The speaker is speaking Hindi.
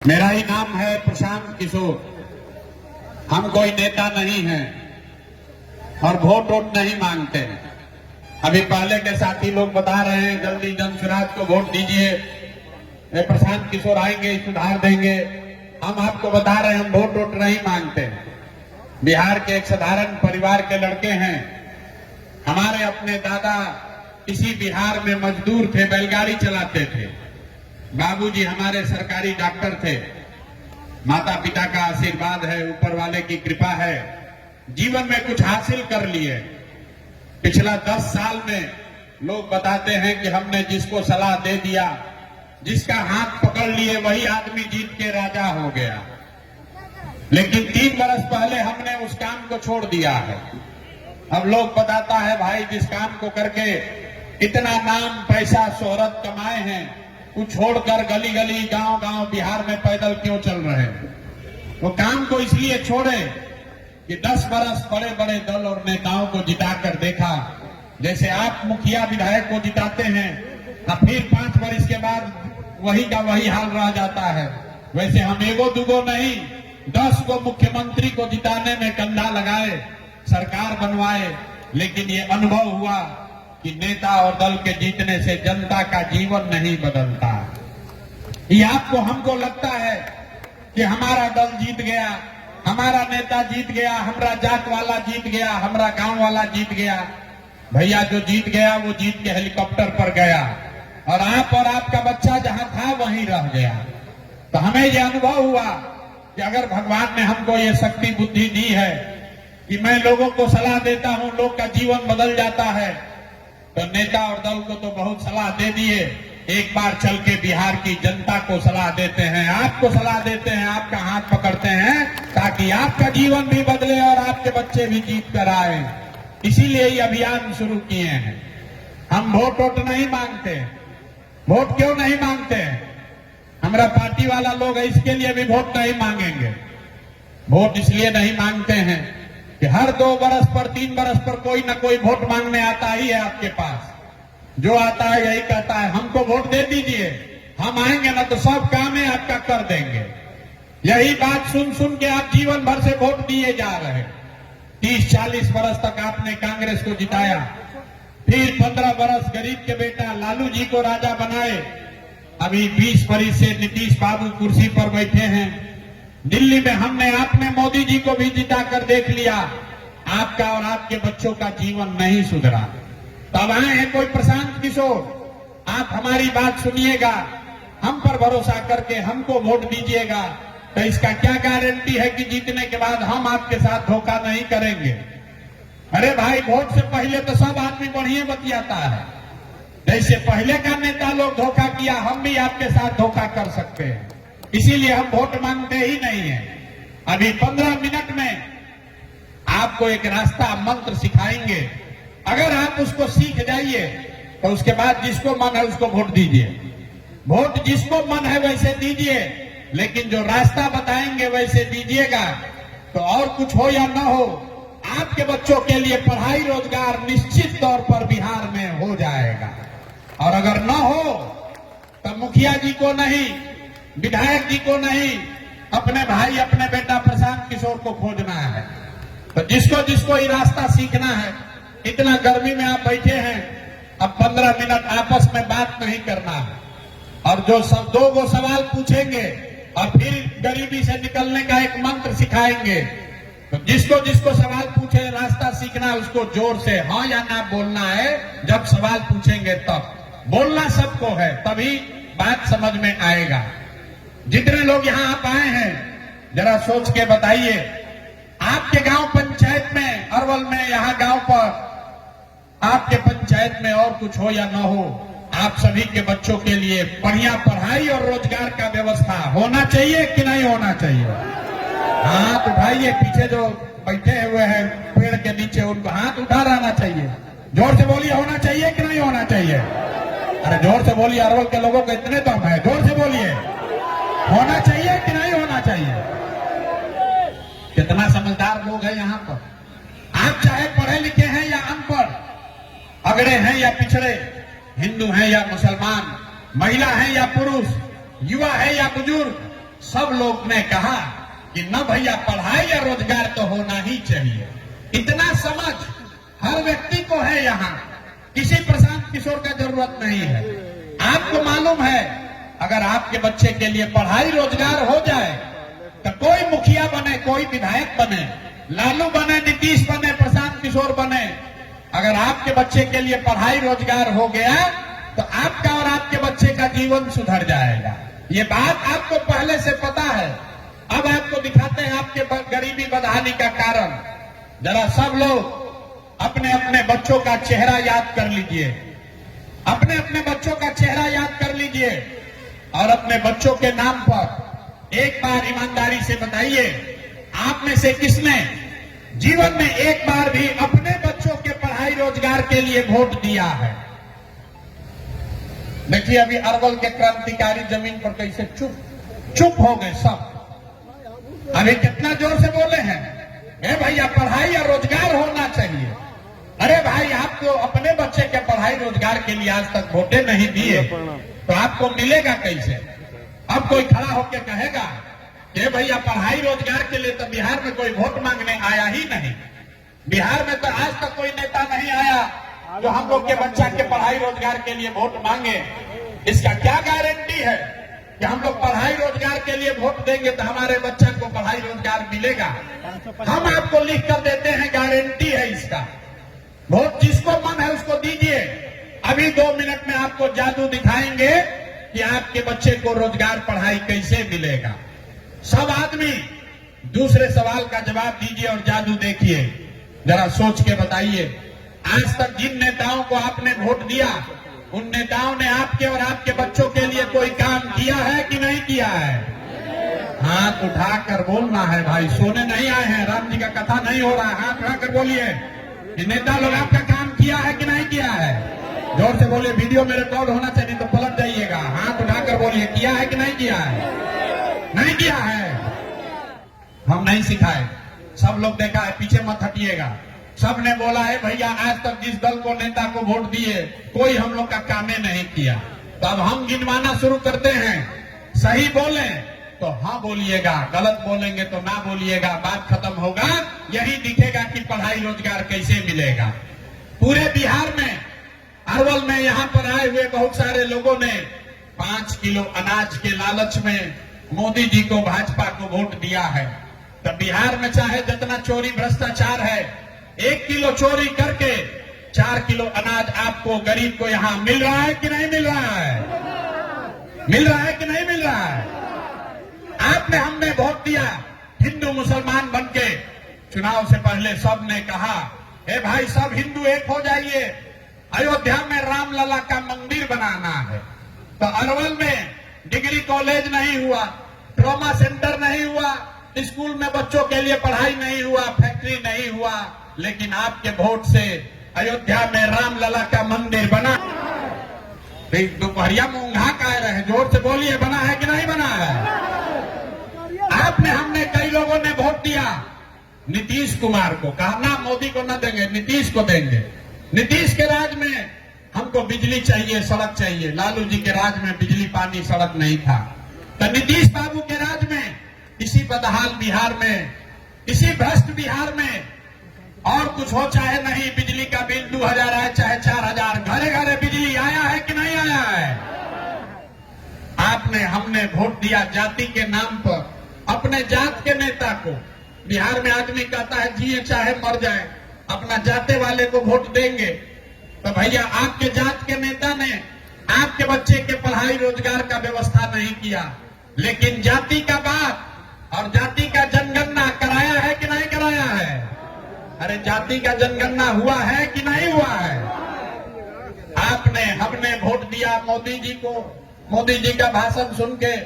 मेरा ही नाम है प्रशांत किशोर। हम कोई नेता नहीं हैं और वोट नहीं मांगते हैं। अभी पहले के साथी लोग बता रहे हैं जल्दी जनसुराज को वोट दीजिए, प्रशांत किशोर आएंगे सुधार देंगे। हम आपको बता रहे हैं हम वोट नहीं मांगते हैं। बिहार के एक साधारण परिवार के लड़के हैं। हमारे अपने दादा इसी बिहार में मजदूर थे, बैलगाड़ी चलाते थे। बाबूजी हमारे सरकारी डॉक्टर थे। माता पिता का आशीर्वाद है, ऊपर वाले की कृपा है, जीवन में कुछ हासिल कर लिए। पिछला 10 साल में लोग बताते हैं कि हमने जिसको सलाह दे दिया, जिसका हाथ पकड़ लिए, वही आदमी जीत के राजा हो गया। लेकिन 3 बरस पहले हमने उस काम को छोड़ दिया है। अब लोग बताता है भाई जिस काम को करके इतना नाम पैसा शोहरत कमाए हैं, वो छोड़कर गली गली गांव गांव बिहार में पैदल क्यों चल रहे हैं। वो काम को इसलिए छोड़े कि 10 बरस बड़े बड़े दल और नेताओं को जिताकर देखा। जैसे आप मुखिया विधायक को जिताते हैं और फिर 5 वर्ष के बाद वही का वही हाल रह जाता है, वैसे हम एगो दुगो नहीं 10 को मुख्यमंत्री को जिताने में कंधा लगाए, सरकार बनवाए। लेकिन ये अनुभव हुआ कि नेता और दल के जीतने से जनता का जीवन नहीं बदलता। ये आपको हमको लगता है कि हमारा दल जीत गया, हमारा नेता जीत गया, हमारा जात वाला जीत गया, हमारा गांव वाला जीत गया। भैया जो जीत गया वो जीत के हेलीकॉप्टर पर गया और आपका बच्चा जहां था वहीं रह गया। तो हमें ये अनुभव हुआ कि अगर भगवान ने हमको ये शक्ति बुद्धि दी है कि मैं लोगों को सलाह देता हूं, लोग का जीवन बदल जाता है, तो नेता और दल को तो बहुत सलाह दे दिए। एक बार चल के बिहार की जनता को सलाह देते हैं, आपको सलाह देते हैं, आपका हाथ पकड़ते हैं ताकि आपका जीवन भी बदले और आपके बच्चे भी जीत कर आए। इसीलिए ये अभियान शुरू किए हैं। हम वोट नहीं मांगते। वोट क्यों नहीं मांगते हैं? हमारा पार्टी वाला लोग है, इसके लिए भी वोट नहीं मांगेंगे। वोट इसलिए नहीं मांगते हैं कि हर 2 बरस पर 3 बरस पर कोई न कोई वोट मांगने आता ही है आपके पास। जो आता है यही कहता है हमको वोट दे दीजिए, हम आएंगे ना तो सब काम है आपका कर देंगे। यही बात सुन सुन के आप जीवन भर से वोट दिए जा रहे हैं। 30-40 बरस तक आपने कांग्रेस को जिताया, फिर 15 बरस गरीब के बेटा लालू जी को राजा बनाए। अभी 20 बरस से नीतीश बाबू कुर्सी पर बैठे हैं। दिल्ली में हमने आपने मोदी जी को भी जिताकर देख लिया, आपका और आपके बच्चों का जीवन नहीं सुधरा। तब आए हैं कोई प्रशांत किशोर, आप हमारी बात सुनिएगा, हम पर भरोसा करके हमको वोट दीजिएगा। तो इसका क्या गारंटी है कि जीतने के बाद हम आपके साथ धोखा नहीं करेंगे? अरे भाई वोट से पहले तो सब आदमी बढ़िया बतियाता है। जैसे पहले का नेता लोग धोखा किया, हम भी आपके साथ धोखा कर सकते हैं। इसीलिए हम वोट मांगते ही नहीं है। अभी 15 मिनट में आपको एक रास्ता मंत्र सिखाएंगे। अगर आप उसको सीख जाइए तो उसके बाद जिसको मन है उसको वोट दीजिए। वोट जिसको मन है वैसे दीजिए, लेकिन जो रास्ता बताएंगे वैसे दीजिएगा। तो और कुछ हो या ना हो, आपके बच्चों के लिए पढ़ाई रोजगार निश्चित तौर पर बिहार में हो जाएगा। और अगर ना हो तो मुखिया जी को नहीं, विधायक जी को नहीं, अपने भाई अपने बेटा प्रशांत किशोर को खोजना है। तो जिसको जिसको ये रास्ता सीखना है, इतना गर्मी में आप बैठे हैं, अब 15 मिनट आपस में बात नहीं करना है और जो 2 सवाल पूछेंगे और फिर गरीबी से निकलने का एक मंत्र सिखाएंगे। तो जिसको जिसको सवाल पूछे रास्ता सीखना है, उसको जोर से हाँ या ना बोलना है। जब सवाल पूछेंगे तब बोलना सबको है, तभी बात समझ में आएगा। जितने लोग यहाँ आप आए हैं जरा सोच के बताइए, आपके गांव पंचायत में, अरवल में, यहाँ गांव पर आपके पंचायत में और कुछ हो या ना हो, आप सभी के बच्चों के लिए बढ़िया पढ़ाई और रोजगार का व्यवस्था होना चाहिए कि नहीं होना चाहिए? हाथ उठाइए। पीछे जो बैठे हुए हैं पेड़ के नीचे, उनको हाथ उठा रहना चाहिए। जोर से बोलिए, होना चाहिए कि नहीं होना चाहिए? अरे जोर से बोलिए, अरवल के लोगों को इतने दम है, जोर से बोलिए, होना चाहिए कि नहीं होना चाहिए? कितना समझदार लोग हैं यहाँ पर। आप चाहे पढ़े लिखे हैं या अनपढ़, अगड़े हैं या पिछड़े, हिंदू हैं या मुसलमान, महिला है या पुरुष, युवा है या बुजुर्ग, सब लोग ने कहा कि न भैया पढ़ाई या रोजगार तो होना ही चाहिए। इतना समझ हर व्यक्ति को है, यहाँ किसी प्रशांत किशोर का जरूरत नहीं है। आपको मालूम है अगर आपके बच्चे के लिए पढ़ाई रोजगार हो जाए तो कोई मुखिया बने, कोई विधायक बने, लालू बने, नीतीश बने, प्रशांत किशोर बने, अगर आपके बच्चे के लिए पढ़ाई रोजगार हो गया तो आपका और आपके बच्चे का जीवन सुधर जाएगा। ये बात आपको पहले से पता है। अब आपको दिखाते हैं आपके गरीबी बदहाली का कारण। जरा सब लोग अपने अपने बच्चों का चेहरा याद कर लीजिए, अपने अपने बच्चों का चेहरा याद कर लीजिए और अपने बच्चों के नाम पर एक बार ईमानदारी से बताइए, आप में से किसने जीवन में एक बार भी अपने बच्चों के पढ़ाई रोजगार के लिए वोट दिया है? देखिए अभी अरवल के क्रांतिकारी जमीन पर कैसे चुप हो गए सब। अभी कितना जोर से बोले हैं, ए भैया पढ़ाई और रोजगार होना चाहिए। अरे भाई आप तो अपने बच्चे के पढ़ाई रोजगार के लिए आज तक वोटे नहीं दिए तो आपको मिलेगा कैसे? अब कोई खड़ा होकर कहेगा कि भैया पढ़ाई रोजगार के लिए तो बिहार में कोई वोट मांगने आया ही नहीं। बिहार में तो आज तक कोई नेता नहीं आया जो हम लोग के बच्चा के पढ़ाई रोजगार के लिए वोट मांगे। इसका क्या गारंटी है कि हम लोग पढ़ाई रोजगार के लिए वोट देंगे तो हमारे बच्चा को पढ़ाई रोजगार मिलेगा? हम आपको लिख कर देते हैं, गारंटी है इसका। वोट जिसको मन है उसको दीजिए। अभी 2 मिनट में आपको जादू दिखाएंगे कि आपके बच्चे को रोजगार पढ़ाई कैसे मिलेगा। सब आदमी दूसरे सवाल का जवाब दीजिए और जादू देखिए। जरा सोच के बताइए, आज तक जिन नेताओं को आपने वोट दिया उन नेताओं ने आपके और आपके बच्चों के लिए कोई काम किया है कि नहीं किया है? हाथ उठाकर बोलना है भाई, सोने नहीं आए हैं, राम जी का कथा नहीं हो रहा है। हाथ उठाकर बोलिए कि नेता लोग आपका काम किया है कि नहीं किया है? जोर से बोलिए, वीडियो में रिकॉर्ड होना चाहिए तो पलट जाइएगा। हाथ उठाकर बोलिए, किया है कि नहीं किया है? नहीं किया है। हम नहीं सिखाए, सब लोग देखा है, पीछे मत हटिएगा। सब ने बोला है भैया आज तक जिस दल को नेता को वोट दिए कोई हम लोग का कामे नहीं किया। तो अब हम गिनवाना शुरू करते हैं। सही बोले तो हाँ बोलिएगा, गलत बोलेंगे तो ना बोलिएगा। बात खत्म होगा, यही दिखेगा कि पढ़ाई रोजगार कैसे मिलेगा। पूरे बिहार में, अरवल में यहाँ पर आए हुए बहुत सारे लोगों ने 5 किलो अनाज के लालच में मोदी जी को, भाजपा को वोट दिया है। तो बिहार में चाहे जितना चोरी भ्रष्टाचार है, 1 किलो चोरी करके 4 किलो अनाज आपको गरीब को यहाँ मिल रहा है कि नहीं मिल रहा है? मिल रहा है कि नहीं मिल रहा है? आपने हमने वोट दिया, हिंदू मुसलमान बनके चुनाव से पहले सब ने कहा ए भाई सब हिंदू एक हो जाइए, अयोध्या में रामलला का मंदिर बनाना है। तो अरवल में डिग्री कॉलेज नहीं हुआ, ट्रॉमा सेंटर नहीं हुआ, स्कूल में बच्चों के लिए पढ़ाई नहीं हुआ, फैक्ट्री नहीं हुआ, लेकिन आपके वोट से अयोध्या में रामलला का मंदिर बना। दोपहरिया में ऊंघा कह रहे हैं, जोर से बोलिए, बना है कि नहीं बना है? आपने हमने कई लोगों ने वोट दिया नीतीश कुमार को, कहा ना मोदी को ना देंगे, नीतीश को देंगे। नीतीश के राज में हमको बिजली चाहिए, सड़क चाहिए। लालू जी के राज में बिजली पानी सड़क नहीं था। तो नीतीश बाबू के राज में इसी बदहाल बिहार में, इसी भ्रष्ट बिहार में और कुछ हो चाहे नहीं, बिजली का बिल 2000 आए चाहे 4000, घरे घरे बिजली आया है कि नहीं आया है? आपने हमने वोट दिया जाति के नाम पर, अपने जात के नेता को। बिहार में आदमी कहता है जिए चाहे मर जाए, अपना जाते वाले को वोट देंगे। तो भैया आपके जात के नेता ने आपके बच्चे के पढ़ाई रोजगार का व्यवस्था नहीं किया, लेकिन जाति का बात और जाति का जनगणना कराया है कि नहीं कराया है? अरे जाति का जनगणना हुआ है कि नहीं हुआ है? आपने हमने वोट दिया मोदी जी को, मोदी जी का भाषण सुन के